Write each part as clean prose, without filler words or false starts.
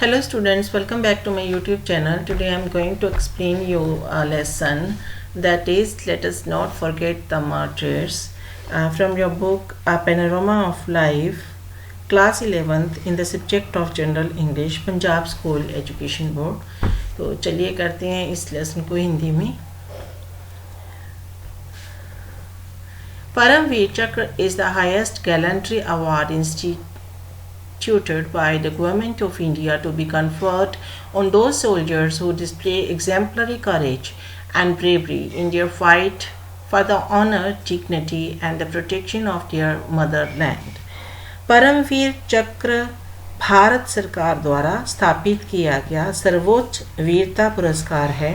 Hello students, welcome back to my YouTube channel. Today I am going to explain you a lesson that is Let Us Not Forget the Martyrs from your book A Panorama of Life, class 11th in the subject of General English, Punjab School Education Board. तो चलिए करते हैं इस lesson को हिंदी में. Paramveer Chakra is the highest gallantry award instituted by the Government of India to be conferred on those soldiers who display exemplary courage and bravery in their fight for the honor, dignity and the protection of their motherland. Paramvir चक्र भारत सरकार द्वारा स्थापित किया गया सर्वोच्च वीरता पुरस्कार है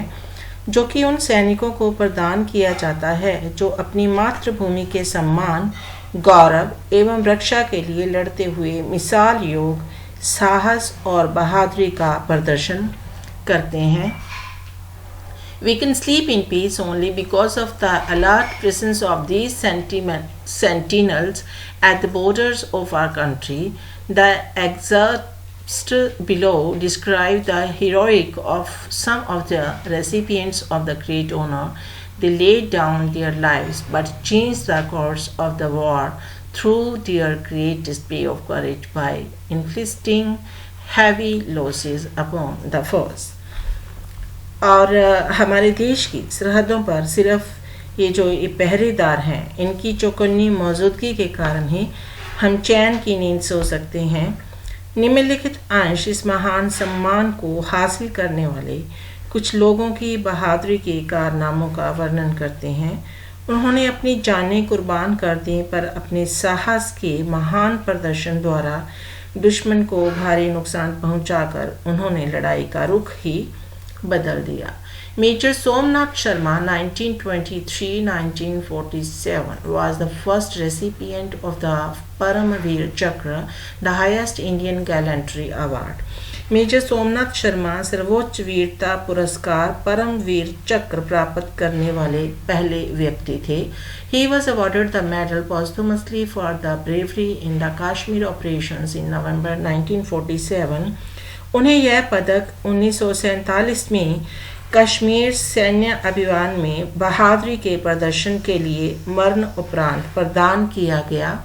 जो कि उन सैनिकों को प्रदान किया जाता है जो अपनी मातृभूमि के सम्मान, गौरव एवं रक्षा के लिए लड़ते हुए मिसाल योग, साहस और बहादुरी का प्रदर्शन करते हैं. We can sleep in peace only because of the alert presence of these sentinels at the borders of our country. The excerpts below describe the heroic of some of the recipients of the great honor. They laid down their lives but changed the course of the war through their great display of courage by inflicting heavy losses upon the foes. और हमारे देश की सरहदों पर सिर्फ ये पहरेदार हैं, इनकी चौकन्नी मौजूदगी के कारण ही हम चैन की नींद सो सकते हैं. निम्नलिखित अंश इस महान सम्मान को हासिल करने वाले कुछ लोगों की बहादुरी के कारनामों का वर्णन करते हैं. उन्होंने अपनी जानें कुर्बान कर दी पर अपने साहस के महान प्रदर्शन द्वारा दुश्मन को भारी नुकसान पहुंचाकर उन्होंने लड़ाई का रुख ही बदल दिया. Major Somnath Sharma 1923-1947 was the first recipient of the Paramveer Chakra, the highest Indian gallantry award. Major Somnath Sharma सर्वोच्च वीरता पुरस्कार परमवीर चक्र प्राप्त करने वाले पहले व्यक्ति थे. He was awarded the medal posthumously for the bravery in the Kashmir operations in November 1947. उन्हें यह पदक 1947 में कश्मीर सैन्य अभियान में बहादुरी के प्रदर्शन के लिए मरण उपरांत प्रदान किया गया.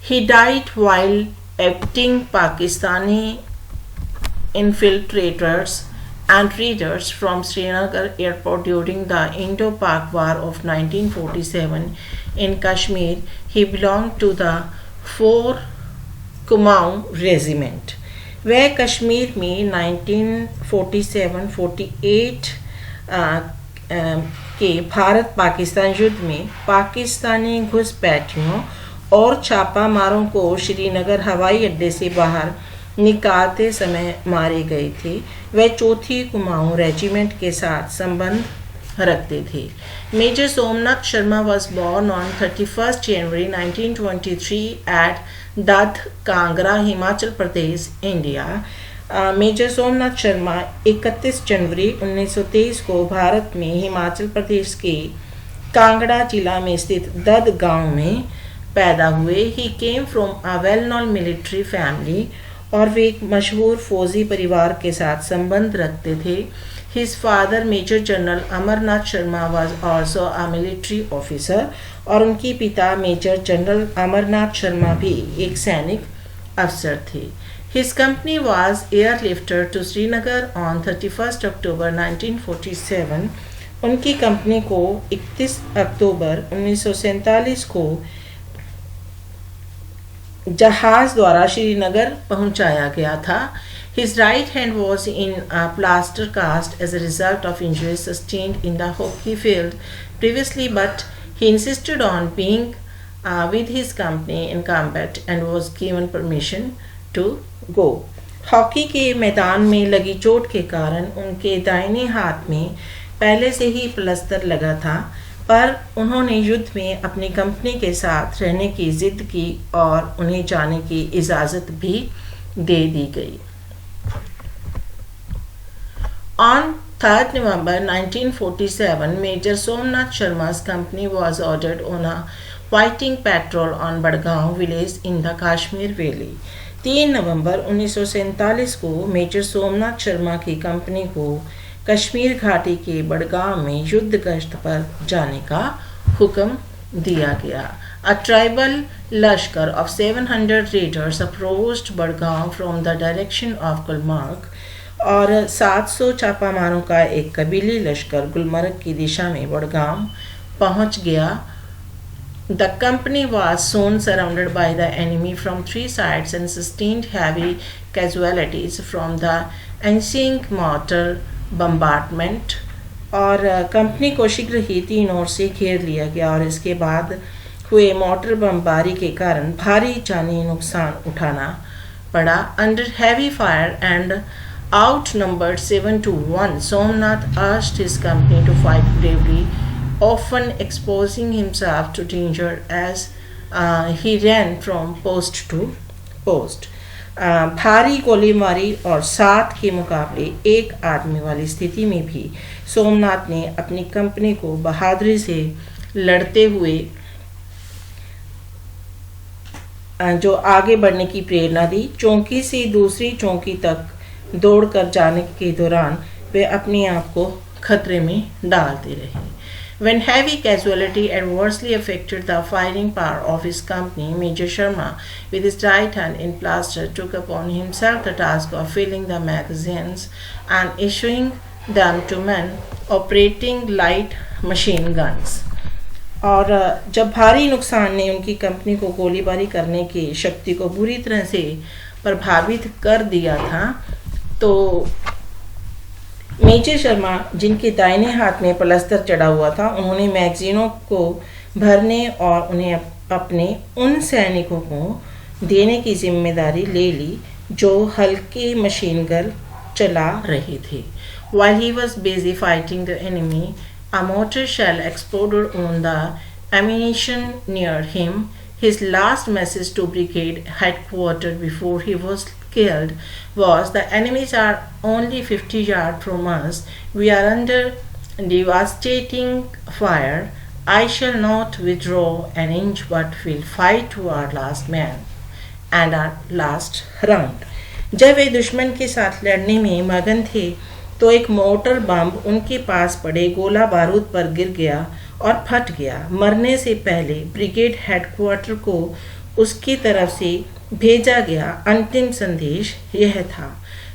He died while abducting Pakistani infiltrators and raiders from Srinagar airport during the Indo-Pak War of 1947 in Kashmir. He belonged to the 4th Kumaon Regiment. वह कश्मीर में 1947-48 के भारत पाकिस्तान युद्ध में पाकिस्तानी घुसपैठियों और छापामारों को श्रीनगर हवाई अड्डे से बाहर निकालते समय मारे गए थे. वह 4th कुमाऊं रेजिमेंट के साथ संबंध रखते थे. Major Somnath Sharma was born on 31st January 1923 at Dadh Kangra, Himachal Pradesh, India. Major Somnath Sharma 31 जनवरी 1923 को भारत में हिमाचल प्रदेश के कांगड़ा जिला में स्थित दध गांव में पैदा हुए. He came from a well known military family और वे एक मशहूर फौजी परिवार के साथ संबंध रखते थे. His father, Major General Amarnath Sharma, was also a military officer और उनकी पिता मेजर जनरल अमरनाथ शर्मा भी एक सैनिक अफसर थे. His company was airlifted to Srinagar on 31st October 1947. उनकी कंपनी को 31 अक्टूबर 1947 को जहाज द्वारा श्रीनगर पहुंचाया गया था. His right hand was in a plaster cast as a result of injuries sustained in the hockey field previously, but he insisted on being with his company in combat and was given permission to go. Hockey के मैदान में लगी चोट के कारण उनके दाहिने हाथ में पहले से ही प्लास्टर लगा था, पर उन्होंने युद्ध में अपनी कंपनी के साथ रहने की जिद की और उन्हें जाने की इजाज़त भी दे दी गई. On 3rd November 1947, Major Somnath Sharma's company was ordered on a fighting patrol on Badgaon village in the Kashmir Valley. 3 नवंबर 1947 को मेजर सोमनाथ शर्मा की कंपनी को कश्मीर घाटी के बडगाम में युद्ध गश्त पर जाने का हुक्म दिया गया. A tribal lashkar of 700 raiders approached Budgam from the direction of Gulmarg और 700 छापामारों का एक कबीली लश्कर गुलमर्ग की दिशा में बडगाम पहुंच गया. The company was soon surrounded by the enemy from 3 sides and sustained heavy casualties from the ensuing mortar bombardment. और company को शीघ्र ही 3 ओर से घेर लिया गया और इसके बाद हुए मोटर बमबारी के कारण भारी जानी नुकसान उठाना पड़ा. Under heavy fire and outnumbered 7 to 1, Somnath urged his company to fight bravely, often exposing himself to danger as he ran from post to post. भारी गोलीबारी और 7 के मुकाबले 1 आदमी वाली स्थिति में भी सोमनाथ ने अपनी कंपनी को बहादुरी से लड़ते हुए जो आगे बढ़ने की प्रेरणा दी. चौकी से दूसरी चौकी तक दौड़कर जाने के दौरान वे अपने आप को खतरे में डालते रहे. When heavy casualty adversely affected the firing power of his company, Major Sharma, with his right hand in plaster, took upon himself the task of filling the magazines and issuing them to men operating light machine guns. और जब भारी नुकसान ने उनकी company को गोलीबारी करने की शक्ति को बुरी तरह से प्रभावित कर दिया था, तो मेजर शर्मा, जिनके दाहिने हाथ में प्लास्टर चढ़ा हुआ था, उन्होंने मैगजीनों को भरने और उन्हें अपने उन सैनिकों को देने की जिम्मेदारी ले ली जो हल्के मशीन गन चला रहे थे. While he was busy fighting the enemy, a mortar shell exploded on the ammunition near him. His last message to brigade headquarters before he was killed was, "The enemies are only 50 yards from us. We are under devastating fire. I shall not withdraw an inch but will fight to our last man and our last round." जब वे दुश्मन के साथ लड़ने में मगन थे तो एक मोटर बम उनके पास पड़े गोला बारूद पर गिर गया और फट गया. मरने से पहले ब्रिगेड हेडक्वार्टर को उसकी तरफ से भेजा गया अंतिम संदेश यह था,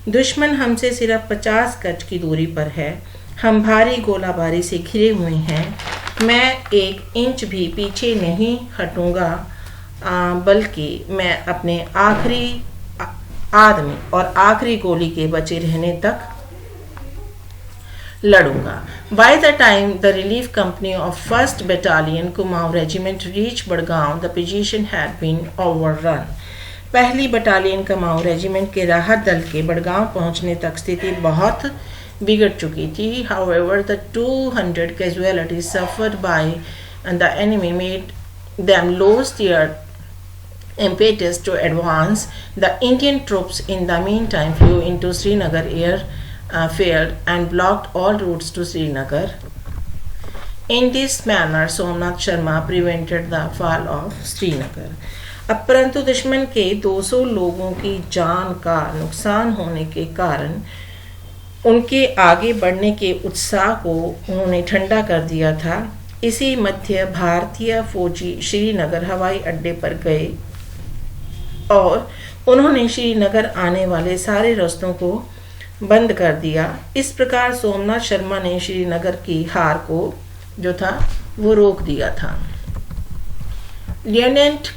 दुश्मन हमसे सिर्फ 50 गज की दूरी पर है. हम भारी गोलाबारी से घिरे हुए हैं. मैं 1 इंच भी पीछे नहीं हटूंगा, बल्कि मैं अपने आखिरी आदमी और आखिरी गोली के बचे रहने तक लड़ूंगा. By the time the relief company of 1st Battalion Kumaon Regiment reached Budgaon, the position had been overrun. पहली बटालियन कुमाऊं रेजिमेंट के राहत दल के बड़गांव पहुंचने तक स्थिति बहुत बिगड़ चुकी थी. However, the 200 casualties suffered by the enemy made them lose their impetus to advance. The Indian troops in the meantime flew into Srinagar airfield and blocked all routes to Srinagar. In this manner, Somnath Sharma prevented the fall of Srinagar. अब परंतु दुश्मन के 200 लोगों की जान का नुकसान होने के कारण उनके आगे बढ़ने के उत्साह को उन्होंने ठंडा कर दिया था. इसी मध्य भारतीय फौजी श्रीनगर हवाई अड्डे पर गए और उन्होंने श्रीनगर आने वाले सारे रास्तों को बंद कर दिया. इस प्रकार सोमनाथ शर्मा ने श्रीनगर की हार को जो था वो रोक दिया था. Lieutenant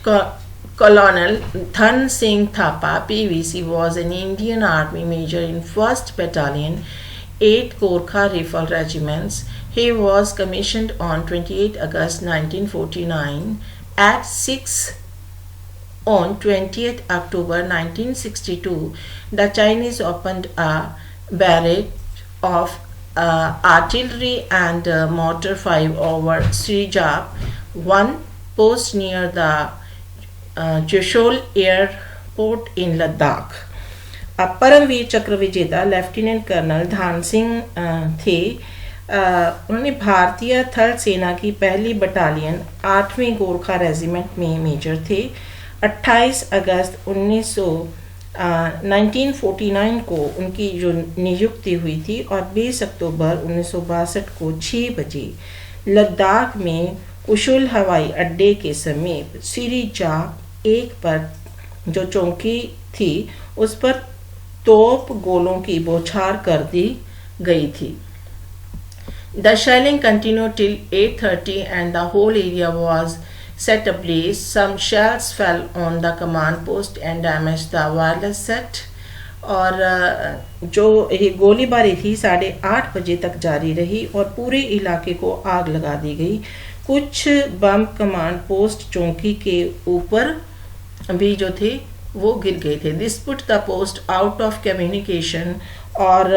Colonel Dhan Singh Thapa, PVC, was an Indian Army major in 1st Battalion, 8th Gorkha Rifle Regiments. He was commissioned on 28 August 1949. At 6 on 20th October 1962, the Chinese opened a barrage of artillery and mortar fire over Srijap, one post near the Chushul airport in Ladakh. अब परमवीर चक्र विजेता lieutenant colonel धान सिंह थे. उन्होंने भारतीय थल सेना की पहली बटालियन 8वीं गोरखा रेजिमेंट में मेजर थे. 28 अगस्त 1949 को उनकी जो नियुक्ति हुई थी और 20 अक्टूबर 1962 को 6 बजे लद्दाख में कुशुल हवाई अड्डे के समीप सिरिजा 1 पर जो चौकी थी उस पर तोप गोलों की बौछार कर दी गई थी. The shelling continued till 8:30 and the whole area was set ablaze. Some shells fell on the command post and damaged the wireless set. और जो ये गोलीबारी थी 8:30 बजे तक जारी रही और पूरे इलाके को आग लगा दी गई. कुछ बम कमांड पोस्ट चौकी के ऊपर भी जो थे वो गिर गए थे. This put the post out of communication और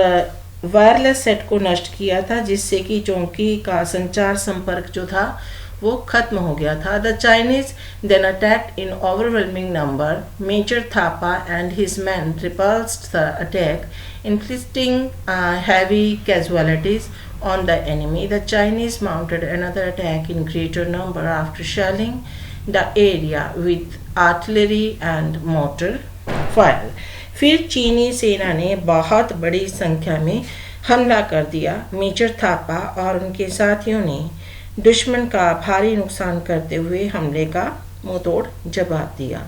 वायरलेस सेट को नष्ट किया था जिससे कि चौकी का संचार संपर्क जो था वो खत्म हो गया था. The Chinese then attacked in overwhelming number. Major Thapa and his man repulsed the attack inflicting heavy casualties on the enemy. The Chinese mounted another attack in greater number after shelling the area with artillery and mortar fire. फिर चीनी सेना ने बहुत बड़ी संख्या में हमला कर दिया. मेजर थापा और उनके साथियों ने दुश्मन का भारी नुकसान करते हुए हमले का मुंहतोड़ जवाब दिया.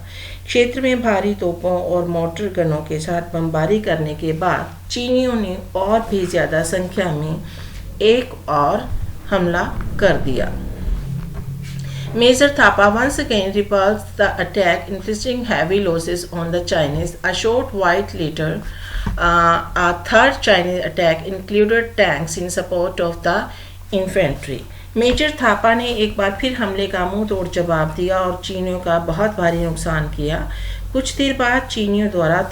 क्षेत्र में भारी तोपों और मोटर गनों के साथ बमबारी करने के बाद चीनियों ने और भी ज़्यादा संख्या में एक और हमला कर दिया. Major Thapa once again repulsed the attack, inflicting heavy losses on the Chinese. A short while later, a third Chinese attack included tanks in support of the infantry. Major Thapa ने एक बार फिर हमले का मुंह तोड़ जवाब दिया और चीनियों का बहुत भारी नुकसान किया. कुछ देर बाद चीनियों द्वारा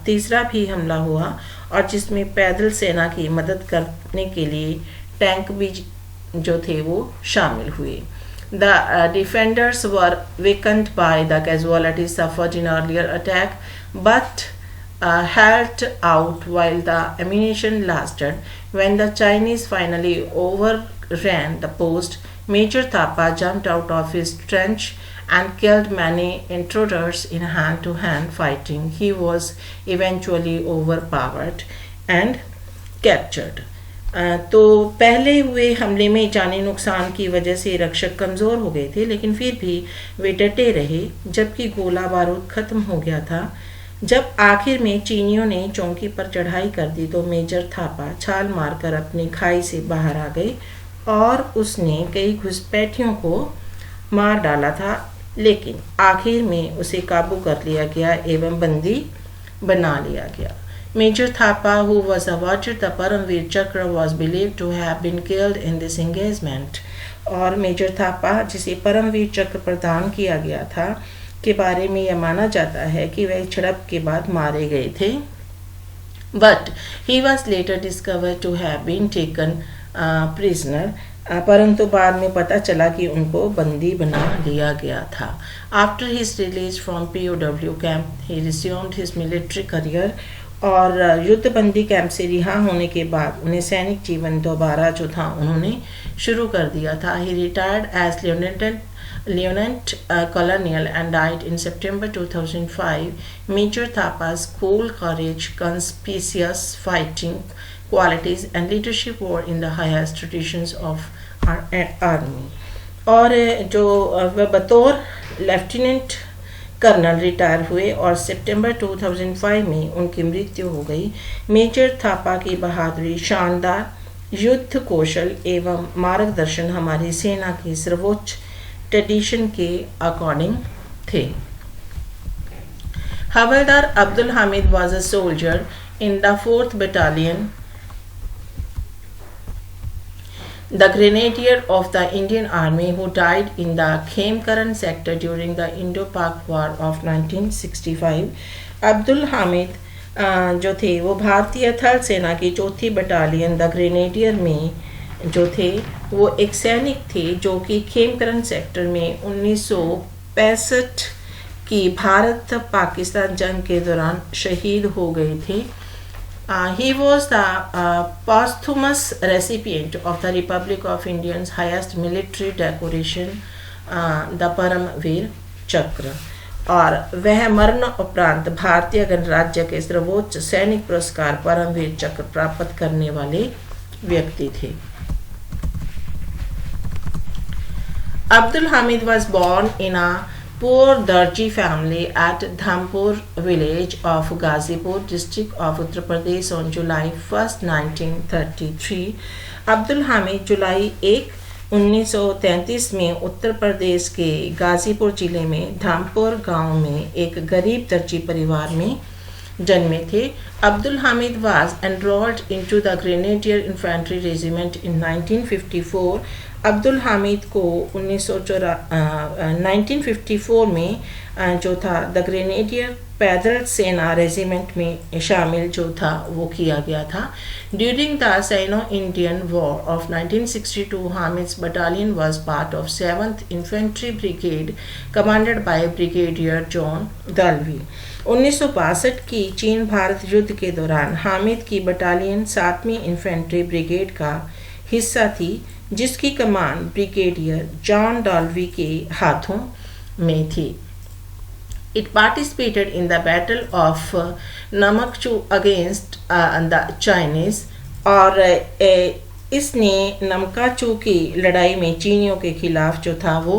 तीसरा भी हमला हुआ और जिसमें पैदल सेना की मदद करने के लिए टैंक भी जो थे वो शामिल हुए. The defenders were weakened by the casualties suffered in earlier attack, but held out while the ammunition lasted. When the Chinese finally overran the post, Major Thapa jumped out of his trench and killed many intruders in hand-to-hand fighting. He was eventually overpowered and captured. तो पहले हुए हमले में जानी नुकसान की वजह से रक्षक कमज़ोर हो गए थे, लेकिन फिर भी वे डटे रहे जबकि गोला बारूद खत्म हो गया था. जब आखिर में चीनियों ने चौकी पर चढ़ाई कर दी तो मेजर थापा छाल मारकर अपनी खाई से बाहर आ गए और उसने कई घुसपैठियों को मार डाला था, लेकिन आखिर में उसे काबू कर लिया गया एवं बंदी बना लिया गया. Major Thapa, who was awarded the Paramveer Chakra, was believed to have been killed in this engagement. और मेजर थापा जिसे परमवीर चक्र प्रदान किया गया था के बारे में यह माना जाता है कि वह झड़प के बाद मारे गए थे. But he was later discovered to have been taken prisoner. परंतु बाद में पता चला कि उनको बंदी बना लिया गया था. After his release from POW camp, he resumed his military career. और युद्धबंदी कैंप से रिहा होने के बाद उन्हें सैनिक जीवन दोबारा जो था उन्होंने शुरू कर दिया था. He retired as Lieutenant Colonel and died in September 2005. Major Thapa's cool courage, conspicuous fighting qualities and leadership were in the highest traditions of our army. और जो वह बतौर लेफ्टिनेंट कर्नल रिटायर हुए और सितंबर 2005 में उनकी मृत्यु हो गई. मेजर थापा की बहादुरी, शानदार युद्ध कौशल एवं मार्गदर्शन हमारी सेना की सर्वोच्च ट्रेडिशन के अकॉर्डिंग थे. Havildar Abdul Hamid was a soldier in the 4th Battalion, the Grenadier of the Indian Army, who died in the Khemkaran sector during the Indo-Pak War of 1965. Abdul Hamid जो थे वो भारतीय थल सेना की 4थी बटालियन द ग्रेनेडियर में जो थे वो एक सैनिक थे जो कि खेमकरन सेक्टर में 1965 की भारत पाकिस्तान जंग के दौरान शहीद हो गए थे. He was the posthumous recipient of the Republic of India's highest military decoration, the Paramveer Chakra. और वह मरण उपरांत भारतीय गणराज्य के सर्वोच्च सैनिक पुरस्कार परमवीर चक्र प्राप्त करने वाले व्यक्ति थे। Abdul Hamid was born in a poor Darji family at Dhampur village of Ghazipur district of Uttar Pradesh on July 1st, 1933. Abdul Hamid जुलाई 1, 1933 में उत्तर प्रदेश के गाजीपुर जिले में धामपुर गांव में एक गरीब दर्जी परिवार में जन्मे थे। Abdul Hamid was enrolled into the Grenadier Infantry Regiment in 1954. Abdul Hamid को 1954 में जो था द ग्रेनेडियर पैदल सेना रेजिमेंट में शामिल जो था वो किया गया था। During the Sino Indian war of 1962 Hamid's battalion was part of 7th infantry brigade commanded by brigadier John Dalvi. 1962 की चीन भारत युद्ध के दौरान हामिद की बटालियन 7वीं इन्फेंट्री ब्रिगेड का हिस्सा थी, जिसकी कमान ब्रिगेडियर जॉन डॉल्वी के हाथों में थी। It participated in the Battle of Namakchu against the Chinese और इसने नमकाचू की लड़ाई में चीनियों के खिलाफ जो था वो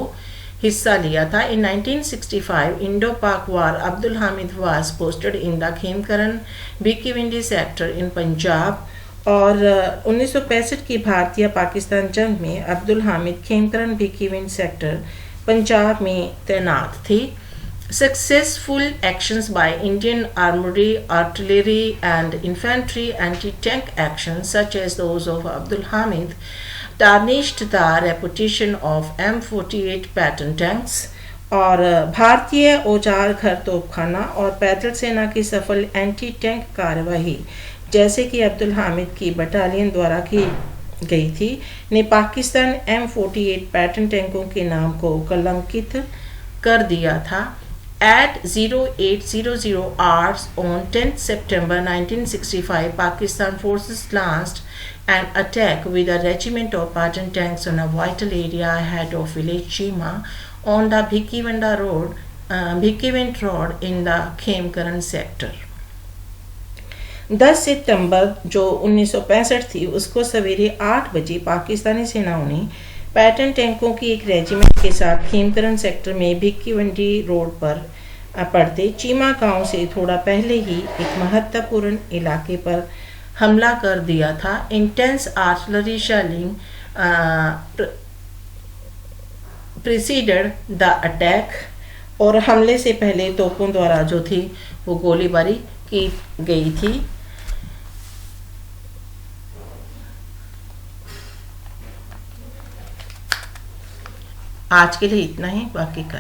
हिस्सा लिया था। In 1965 Indo-Pak War, Abdul Hamid was posted in the Khemkaran Bhikiwindi sector in Punjab और 1965 की भारतीय पाकिस्तान जंग में अब्दुल हामिद खेमकरन भिकिविंड सेक्टर पंजाब में तैनात थे। Successful actions by Indian armory, artillery and infantry anti-tank actions such as those of Abdul Hamid tarnished the reputation of M48 pattern tanks और भारतीय औजार घर तोपखाना और पैदल सेना की सफल एंटी टैंक कार्यवाही जैसे कि अब्दुल हामिद की बटालियन द्वारा की गई थी ने पाकिस्तान M48 पैटर्न टैंकों के नाम को कलंकित कर दिया था। At 0800 hours on 10th September 1965, Pakistan forces launched an attack with a regiment of pattern tanks on a vital area ahead of village Chima on the Bhikiwind Road in the Khemkaran sector. 10 सितंबर जो 1965 थी उसको सवेरे 8 बजे पाकिस्तानी सेनाओं ने pattern टैंकों की एक रेजिमेंट के साथ खेमकरन सेक्टर में भिक्कीवंडी रोड पर पड़ते चीमा गांव से थोड़ा पहले ही एक महत्वपूर्ण इलाके पर हमला कर दिया था। Intense artillery shelling preceded the attack और हमले से पहले तोपों द्वारा जो थी वो गोलीबारी की गई थी। आज के लिए इतना ही, बाकी का